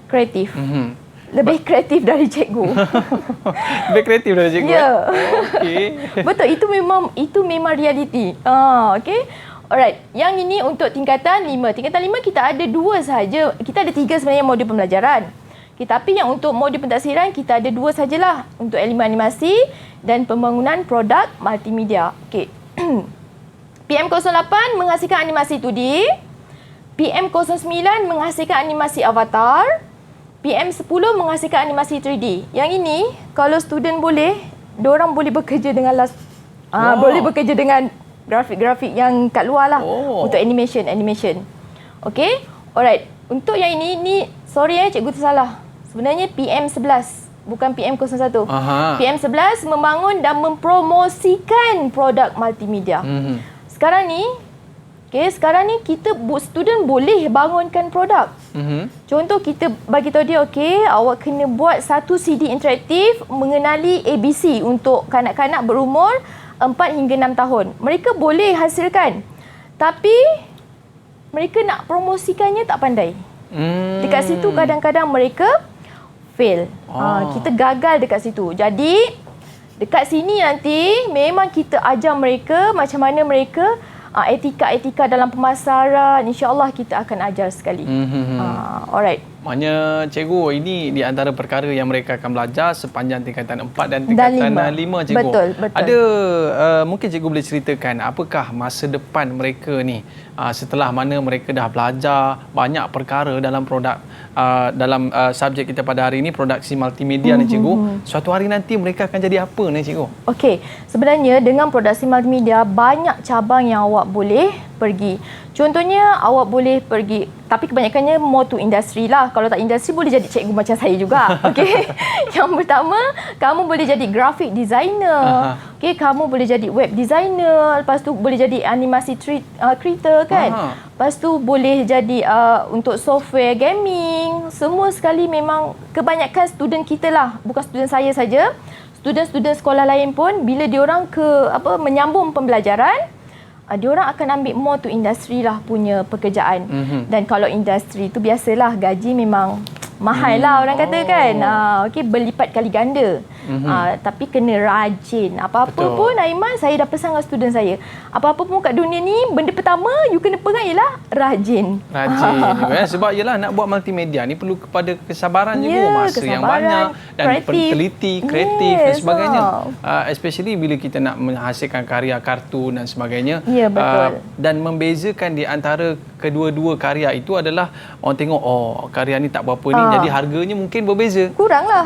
Speaker 3: kreatif. Lebih kreatif dari cikgu.
Speaker 2: Lebih kreatif dari cikgu.
Speaker 3: Ya.
Speaker 2: Okey.
Speaker 3: Betul, itu memang realiti. Okey. Alright, yang ini untuk tingkatan 5. Tingkatan 5 kita ada 2 sahaja. Kita ada 3 sebenarnya modul pembelajaran. Okay, tapi yang untuk modul pentaksiran kita ada 2 sajalah untuk elemen animasi dan pembangunan produk multimedia. Okey. PM08 menghasilkan animasi 2D. PM09 menghasilkan animasi avatar. PM10 menghasilkan animasi 3D. Yang ini kalau student boleh, diorang boleh bekerja dengan boleh bekerja dengan grafik-grafik yang kat luar lah untuk animation. Okey. Alright. Untuk yang ini sorry cikgu tersalah. Sebenarnya PM11 bukan PM01. PM11 membangun dan mempromosikan produk multimedia. Sekarang ni kita student boleh bangunkan produk. Contoh kita bagi tahu dia, awak kena buat satu CD interaktif mengenali ABC untuk kanak-kanak berumur 4 hingga 6 tahun. Mereka boleh hasilkan. Tapi mereka nak promosikannya tak pandai. Dekat situ kadang-kadang mereka fail. Kita gagal dekat situ. Jadi dekat sini nanti memang kita ajar mereka macam mana mereka etika-etika dalam pemasaran. InsyaAllah kita akan ajar sekali. Alright.
Speaker 2: Maknanya cikgu, ini di antara perkara yang mereka akan belajar sepanjang tingkatan 4 dan tingkatan 5 cikgu.
Speaker 3: Betul.
Speaker 2: Ada mungkin cikgu boleh ceritakan apakah masa depan mereka ni setelah mana mereka dah belajar banyak perkara dalam produk dalam subjek kita pada hari ini, produksi multimedia ni cikgu. Suatu hari nanti mereka akan jadi apa ni cikgu?
Speaker 3: Okey, sebenarnya dengan produksi multimedia banyak cabang yang awak boleh pergi. Contohnya awak boleh pergi, tapi kebanyakannya more to industri lah. Kalau tak industri boleh jadi cikgu macam saya juga. Okey. Yang pertama, kamu boleh jadi graphic designer. Okey, kamu boleh jadi web designer, lepas tu boleh jadi animasi creator kan. Lepas tu boleh jadi untuk software gaming. Semua sekali memang kebanyakan student kita lah, bukan student saya saja. Student-student sekolah lain pun bila diorang menyambung pembelajaran, diorang akan ambil more to industri lah punya pekerjaan. Dan kalau industri tu biasalah gaji memang mahal lah orang kata kan. Okey, berlipat kali ganda. Tapi kena rajin. Apa-apa pun Aiman, saya dah pesan dengan student saya. Apa-apa pun kat dunia ni, benda pertama you kena pegang ialah rajin.
Speaker 2: Sebab ialah nak buat multimedia ni perlu kepada kesabaran juga, masa yang banyak dan teliti, kreatif dan sebagainya. Especially bila kita nak menghasilkan karya kartun dan sebagainya.
Speaker 3: Betul.
Speaker 2: Dan membezakan di antara kedua-dua karya itu adalah orang tengok karya ni tak berapa ni, jadi harganya mungkin berbeza.
Speaker 3: Kurang lah.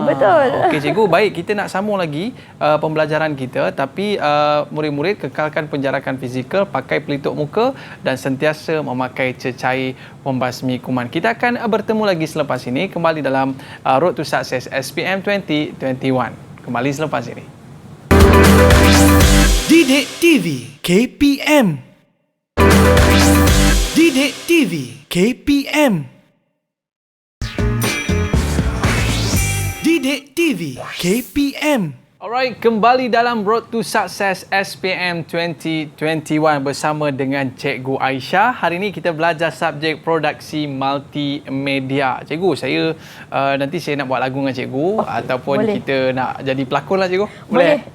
Speaker 3: Betul.
Speaker 2: Okey cikgu, baik, kita nak sambung lagi pembelajaran kita, tapi murid-murid kekalkan penjarakan fizikal, pakai pelitup muka dan sentiasa memakai cecair pembasmi kuman. Kita akan bertemu lagi selepas ini kembali dalam Road to Success SPM 2021. Kembali selepas ini.
Speaker 12: Didik TV KPM. Didik TV KPM. Didik TV KPM.
Speaker 2: Alright, kembali dalam Road to Success SPM 2021 bersama dengan Cikgu Aisyah. Hari ini kita belajar subjek produksi multimedia. Cikgu, saya nanti saya nak buat lagu dengan cikgu ataupun boleh. Kita nak jadi pelakon lah cikgu. Boleh?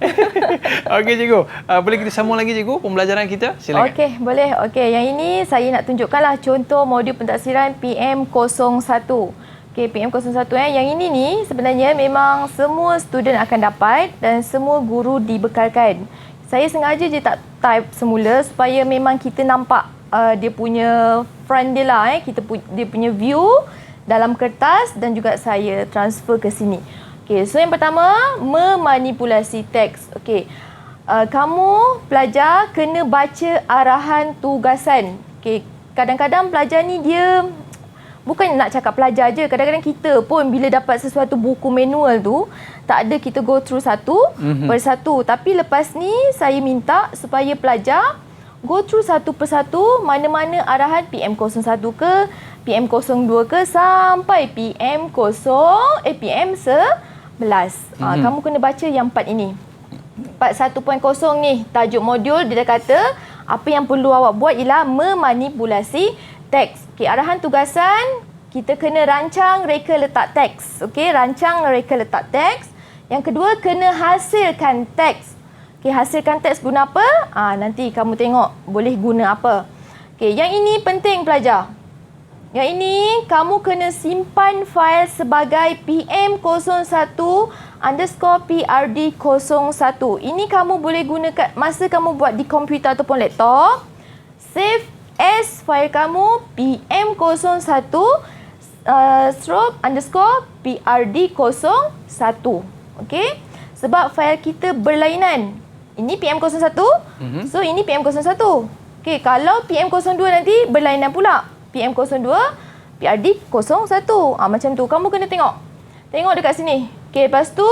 Speaker 2: Okey cikgu, boleh kita sambung lagi cikgu pembelajaran kita? Silakan.
Speaker 3: Okey, boleh. Okey, yang ini saya nak tunjukkanlah contoh modul pentaksiran PM01. Okay, PM01 yang ini ni sebenarnya memang semua student akan dapat dan semua guru dibekalkan. Saya sengaja je tak type semula supaya memang kita nampak dia punya front dia lah, dia punya view dalam kertas dan juga saya transfer ke sini. Okey, so yang pertama, memanipulasi teks. Okey. Kamu pelajar kena baca arahan tugasan. Okey, kadang-kadang pelajar ni dia bukan nak cakap pelajar je, kadang-kadang kita pun bila dapat sesuatu buku manual tu, tak ada kita go through satu persatu. Tapi lepas ni saya minta supaya pelajar go through satu persatu mana-mana arahan PM01 ke, PM02 ke sampai PM11. Kamu kena baca yang 4 ini. Part 1.0 ni, tajuk modul dia dah kata apa yang perlu awak buat ialah memanipulasi teks. Okey, arahan tugasan kita kena rancang reka letak teks. Okey, rancang reka letak teks. Yang kedua, kena hasilkan teks. Okey, hasilkan teks guna apa? Nanti kamu tengok boleh guna apa. Okey, yang ini penting pelajar. Yang ini kamu kena simpan fail sebagai PM01_PRD01. Ini kamu boleh gunakan masa kamu buat di komputer ataupun laptop. Save as fail kamu PM01_PRD01. Okey? Sebab fail kita berlainan. Ini PM01, so ini PM01. Okey, kalau PM02 nanti berlainan pula. PM02, PRD01. Macam tu. Kamu kena tengok. Tengok dekat sini. Okey, lepas tu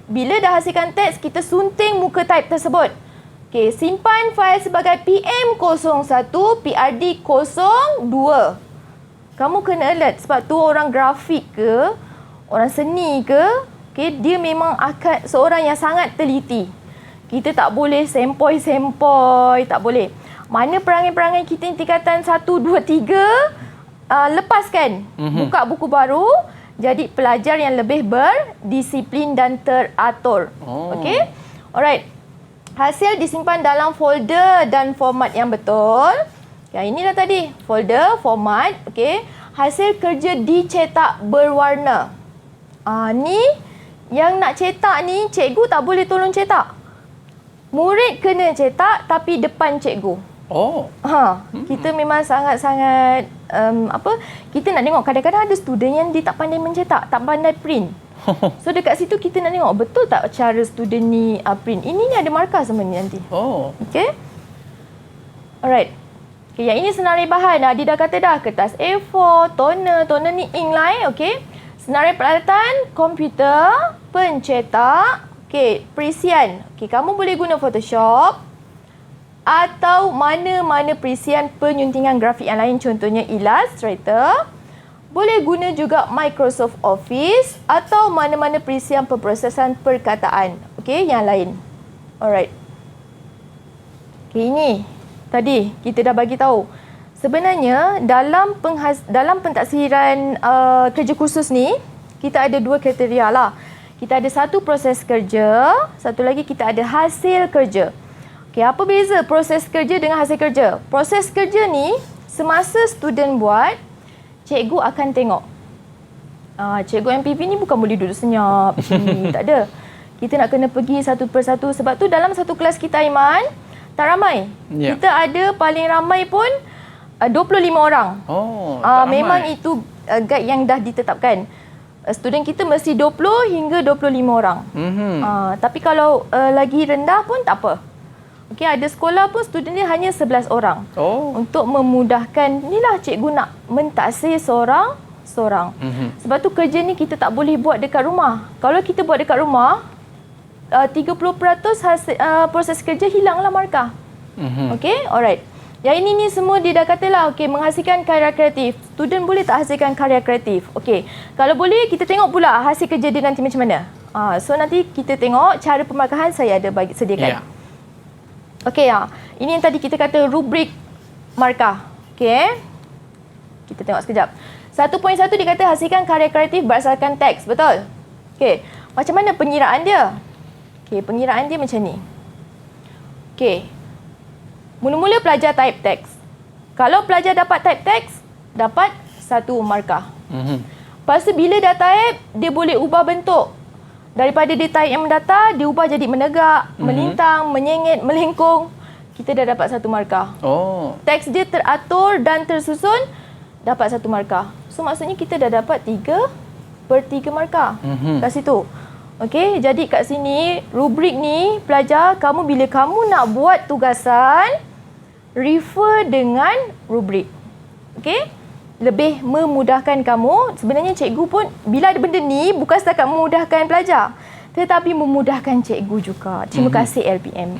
Speaker 3: bila dah hasilkan teks, kita sunting muka type tersebut. Okey, simpan fail sebagai PM01, PRD02. Kamu kena alert sebab tu orang grafik ke, orang seni ke, okey, dia memang akan seorang yang sangat teliti. Kita tak boleh sempoi-sempoi, tak boleh. Mana perangai-perangai kita tingkatan 1, 2, 3, lepaskan. Buka buku baru, jadi pelajar yang lebih berdisiplin dan teratur. Okey? Alright. Hasil disimpan dalam folder dan format yang betul. Yang ini dah tadi, folder, format, okey. Hasil kerja dicetak berwarna. Ni yang nak cetak ni, cikgu tak boleh tolong cetak. Murid kena cetak tapi depan cikgu. Kita memang sangat-sangat kita nak tengok kadang-kadang ada student yang dia tak pandai mencetak, tak pandai print. So dekat situ kita nak tengok betul tak cara student ni print. Ini ni ada markah sebenarnya nanti. Okey. Alright. Okay, yang ini senarai bahan. Dia dah kata dah kertas A4, toner ni inline, okey. Senarai peralatan, komputer, pencetak, okey, perisian. Okey, kamu boleh guna Photoshop atau mana-mana perisian penyuntingan grafik yang lain, contohnya Illustrator. Boleh guna juga Microsoft Office atau mana-mana perisian pemprosesan perkataan. Okey, yang lain. Alright. Okey, ini tadi kita dah bagi tahu. Sebenarnya dalam pentaksiran kerja kursus ni, kita ada 2 kriteria lah. Kita ada 1 proses kerja, satu lagi kita ada hasil kerja. Okey, apa beza proses kerja dengan hasil kerja? Proses kerja ni, semasa student buat, cikgu akan tengok. Cikgu MPV ni bukan boleh duduk senyap macam ni, tak ada. Kita nak kena pergi satu persatu. Sebab tu dalam satu kelas kita, Aiman, tak ramai. Kita ada paling ramai pun 25 orang. Memang itu guide yang dah ditetapkan. Student kita mesti 20 hingga 25 orang. Tapi kalau lagi rendah pun tak apa. Okey, ada sekolah pun student dia hanya 11 orang. Untuk memudahkan, inilah cikgu nak mentaksir seorang. Sebab tu kerja ni kita tak boleh buat dekat rumah. Kalau kita buat dekat rumah, 30% proses kerja hilanglah markah. Okey, alright. Yang ini ni semua dia dah katalah, okey, menghasilkan karya kreatif. Student boleh tak hasilkan karya kreatif? Okey, kalau boleh kita tengok pula hasil kerja dia nanti macam mana. So nanti kita tengok cara pemarkahan saya ada bagi sediakan. Okey, ini yang tadi kita kata rubrik markah. Okey, kita tengok sekejap. 1.1 dia kata hasilkan karya kreatif berdasarkan teks, betul? Okey, macam mana pengiraan dia? Okey, pengiraan dia macam ni. Okey, mula-mula pelajar type teks. Kalau pelajar dapat type teks, dapat 1 markah. Lepas tu bila dah type, dia boleh ubah bentuk. Daripada dia type yang mendatar, dia ubah jadi menegak, melintang, menyengit, melengkung. Kita dah dapat 1 markah. Teks dia teratur dan tersusun dapat 1 markah. So maksudnya kita dah dapat 3/3 markah kat situ. Okey, jadi kat sini rubrik ni pelajar, kamu bila kamu nak buat tugasan, refer dengan rubrik. Okey? Lebih memudahkan kamu. Sebenarnya cikgu pun bila ada benda ni bukan setakat memudahkan pelajar, tetapi memudahkan cikgu juga. Terima kasih LPM.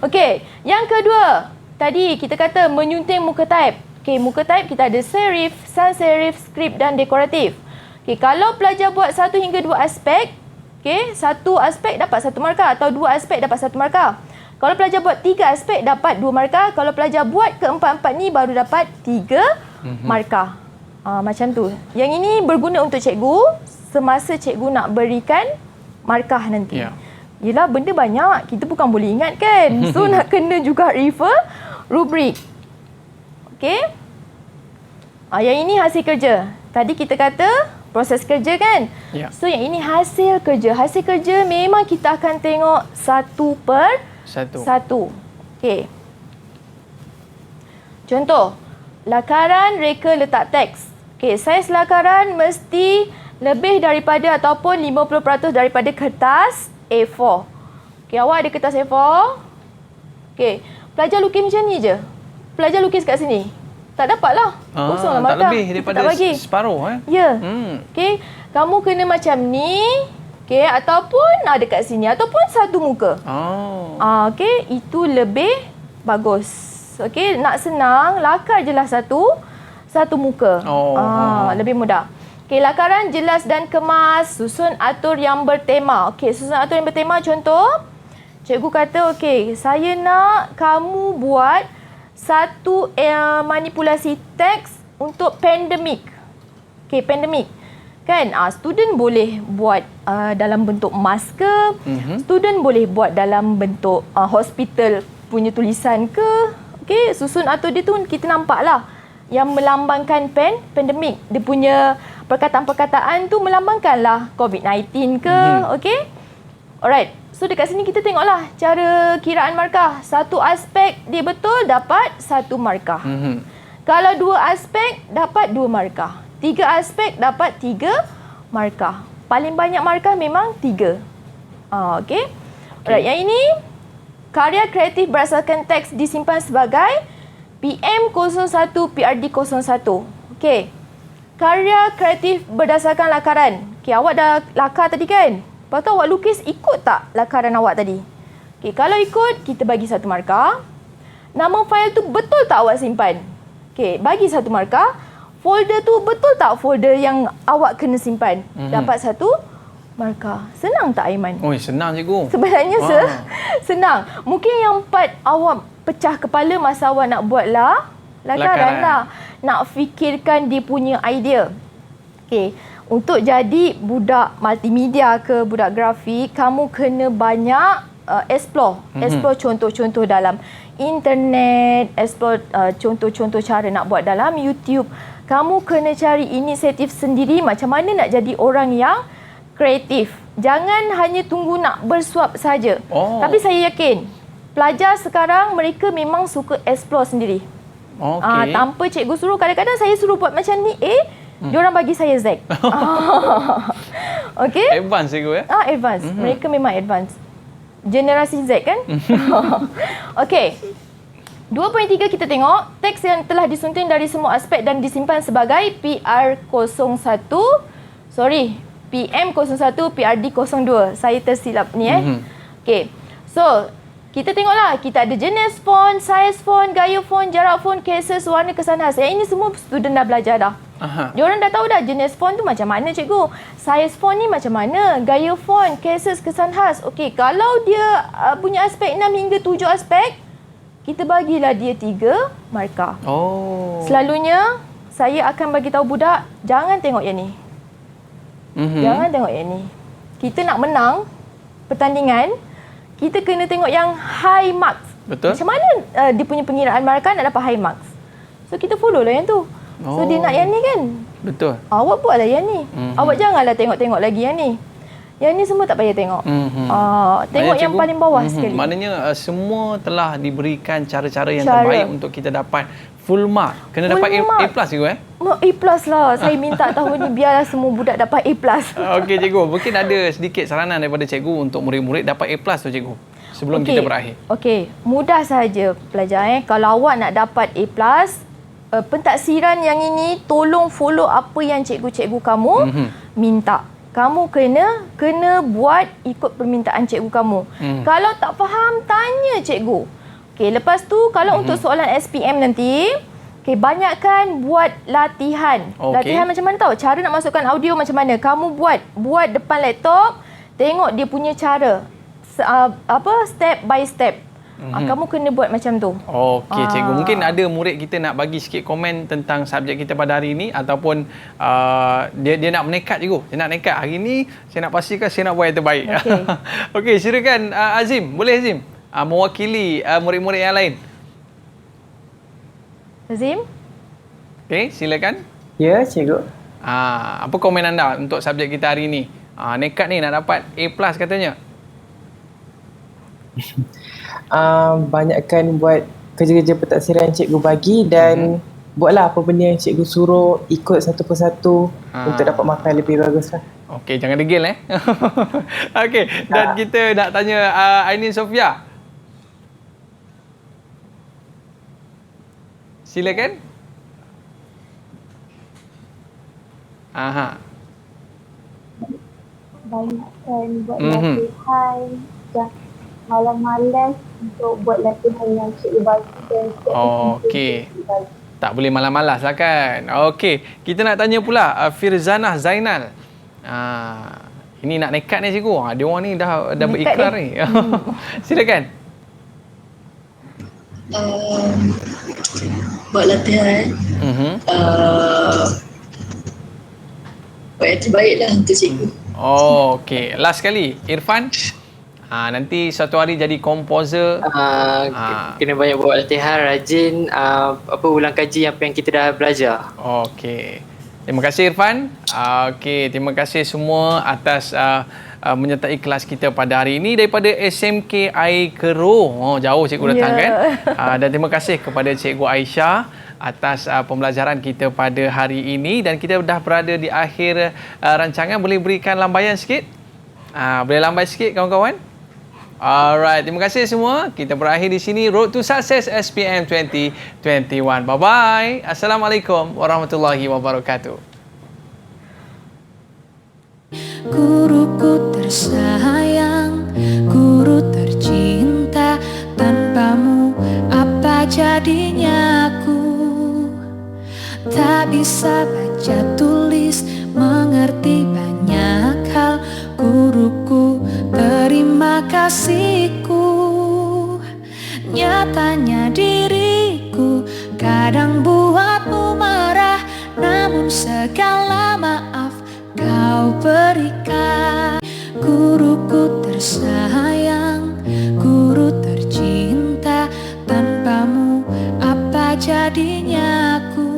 Speaker 3: Okey, yang kedua, tadi kita kata menyunting muka type. Okey, muka type kita ada serif, sans serif, skrip dan dekoratif. Okey, kalau pelajar buat 1 hingga 2 aspek, okey, 1 aspek dapat 1 markah atau 2 aspek dapat 1 markah. Kalau pelajar buat 3 aspek dapat 2 markah. Kalau pelajar buat keempat-empat ni baru dapat 3 markah. Macam tu. Yang ini berguna untuk cikgu semasa cikgu nak berikan markah nanti. Yelah, benda banyak. Kita bukan boleh ingat kan. So nak kena juga refer rubrik. Okey. Yang ini hasil kerja. Tadi kita kata proses kerja kan. So yang ini hasil kerja. Hasil kerja memang kita akan tengok 1/1. Okey. Contoh, lakaran reka letak teks. Okey, saiz lakaran mesti lebih daripada ataupun 50% daripada kertas A4. Okey, awak ada kertas A4? Okey, pelajar lukis macam ni je. Pelajar lukis kat sini. Tak dapatlah. Kosong lah markah.
Speaker 2: Tak lebih daripada separuh
Speaker 3: Ya. Okey, kamu kena macam ni. Okey, ataupun ada kat sini ataupun 1 muka. Okey, itu lebih bagus. Okey, nak senang, lakar je lah 1 muka. Lebih mudah. Okey, lakaran jelas dan kemas, susun atur yang bertema. Okey, susun atur yang bertema, contoh, cikgu kata, okey, saya nak kamu buat 1 manipulasi teks untuk pandemik. Okey, pandemik. Kan, student boleh buat dalam bentuk masker, student boleh buat dalam bentuk hospital punya tulisan ke. Okey, susun atur dia tu kita nampak lah yang melambangkan pandemik. Dia punya perkataan-perkataan tu melambangkanlah COVID-19 ke. Okey. Alright. So dekat sini kita tengoklah cara kiraan markah. 1 aspek dia betul dapat 1 markah. Kalau 2 aspek dapat 2 markah. 3 aspek dapat 3 markah. Paling banyak markah memang 3. Okey. Alright, yang ini karya kreatif berdasarkan teks disimpan sebagai PM01 PRD01. Okey. Karya kreatif berdasarkan lakaran. Okey, awak dah lakar tadi kan? Lepas tu awak lukis ikut tak lakaran awak tadi? Okey, kalau ikut kita bagi 1 markah. Nama fail tu betul tak awak simpan? Okey, bagi 1 markah. Folder tu betul tak folder yang awak kena simpan? Dapat 1 markah. Senang tak Aiman?
Speaker 2: Oh, senang cikgu.
Speaker 3: Sebenarnya senang. Mungkin yang part awak pecah kepala masa awak nak buat lakaran lah. Nak fikirkan dia punya idea. Okey, untuk jadi budak multimedia ke budak grafik, kamu kena banyak explore. Explore contoh-contoh dalam internet, explore contoh-contoh cara nak buat dalam YouTube. Kamu kena cari inisiatif sendiri macam mana nak jadi orang yang kreatif. Jangan hanya tunggu nak bersuap saja. Tapi saya yakin pelajar sekarang mereka memang suka explore sendiri. Tanpa cikgu suruh. Kadang-kadang saya suruh buat macam ni diorang bagi saya Z. Okey?
Speaker 2: Advance cikgu ya?
Speaker 3: Advance. Mereka memang advance. Generasi Z kan? Okey. 2.3 kita tengok teks yang telah disunting dari semua aspek dan disimpan sebagai PM01 PRD02. Saya tersilap ni Okey. So, kita tengoklah, kita ada jenis font, saiz font, gaya font, jarak font, cases, warna, kesan khas. Yang ini semua student dah belajar dah. Diorang dah tahu dah jenis font tu macam mana cikgu. Saiz font ni macam mana, gaya font, cases, kesan khas. Okey, kalau dia punya aspek 6 hingga 7 aspek, kita bagilah dia 3 markah. Selalunya saya akan bagi tahu budak, jangan tengok yang ni. Jangan tengok yang ni. Kita nak menang pertandingan, kita kena tengok yang high marks.
Speaker 2: Betul.
Speaker 3: Macam mana dia punya pengiraan markah nak dapat high marks. So kita follow lah yang tu. So dia nak yang ni kan?
Speaker 2: Betul.
Speaker 3: Awak buatlah yang ni. Awak janganlah tengok-tengok lagi yang ni. Yang ni semua tak payah tengok. Tengok yang paling bawah sekali.
Speaker 2: Maknanya semua telah diberikan cara-cara yang terbaik untuk kita dapat Full mark. Kena
Speaker 3: Full
Speaker 2: dapat
Speaker 3: mark.
Speaker 2: A plus cikgu
Speaker 3: A+ lah. Saya minta tahun ni biarlah semua budak dapat A+.
Speaker 2: Okey cikgu, mungkin ada sedikit saranan daripada cikgu untuk murid-murid dapat A+ tu cikgu. Sebelum kita berakhir.
Speaker 3: Okey, mudah saja pelajar. Kalau awak nak dapat A+, pentaksiran yang ini tolong follow apa yang cikgu-cikgu kamu minta. Kamu kena buat ikut permintaan cikgu kamu. Kalau tak faham, tanya cikgu. Okey, lepas tu kalau untuk soalan SPM nanti, banyakkan buat latihan. Latihan macam mana tahu? Cara nak masukkan audio macam mana? Kamu buat depan laptop, tengok dia punya cara. Step by step. Kamu kena buat macam tu.
Speaker 2: Okey cikgu, mungkin ada murid kita nak bagi sikit komen tentang subjek kita pada hari ini ataupun dia nak menekat cikgu. Dia nak nekat hari ini, saya nak pastikan saya nak buat yang terbaik. Okey, silakan Azim. Boleh Azim? Mewakili murid-murid yang lain.
Speaker 3: Azim?
Speaker 2: Okey, silakan.
Speaker 11: Ya, cikgu.
Speaker 2: Apa komen anda untuk subjek kita hari ini? Nekat ni nak dapat A+ katanya.
Speaker 8: Banyakkan buat kerja-kerja pentaksiran yang cikgu bagi dan buatlah apa benda yang cikgu suruh, ikut satu persatu untuk dapat makan lebih bagus lah.
Speaker 2: Okey, jangan degil Okey, dan kita nak tanya Ainin Sofia. Silakan.
Speaker 10: Banyakkan buat latihan. Malam-malam untuk buat latihan yang cikgu bagi.
Speaker 2: Okey. Tak boleh malas-malas lah kan. Okey, kita nak tanya pula Firzanah Zainal. Ini nak nekat ni cikgu. Dia orang ni dah berikrar ni. Silakan.
Speaker 9: Buat latihan. Buat yang terbaik lah untuk cikgu.
Speaker 2: Okey, last sekali Irfan. Nanti suatu hari jadi komposer.
Speaker 11: Kena banyak buat latihan, rajin ulang kaji apa yang kita dah belajar.
Speaker 2: Okey. Terima kasih Irfan. Okey, terima kasih semua atas menyertai kelas kita pada hari ini daripada SMK Aikro. Jauh cikgu datang kan. Dan terima kasih kepada Cikgu Aisyah atas pembelajaran kita pada hari ini, dan kita dah berada di akhir rancangan. Boleh berikan lambaian sikit? Boleh lambai sikit kawan-kawan? Alright, terima kasih semua. Kita berakhir di sini. Road to Success SPM 2021. Bye-bye. Assalamualaikum warahmatullahi wabarakatuh.
Speaker 13: Guruku tersayang, guru tercinta, tanpamu apa jadinya aku? Tak bisa baca tulis, mengerti banyak hal. Guruku, terima kasihku. Nyatanya diriku kadang buatmu marah, namun segala maaf kau berikan. Guruku tersayang, guru tercinta, tanpamu apa jadinya aku?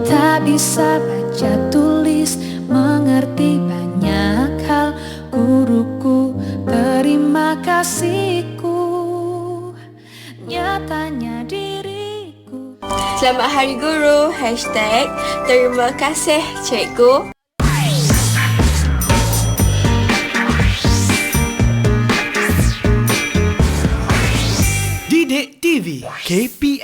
Speaker 13: Tak bisa baca tulis, mengerti banyak hal. Guruku, terima kasihku. Nyatanya diriku.
Speaker 14: Selamat Hari Guru. #terima kasih cikgu.
Speaker 12: Didik TV KPM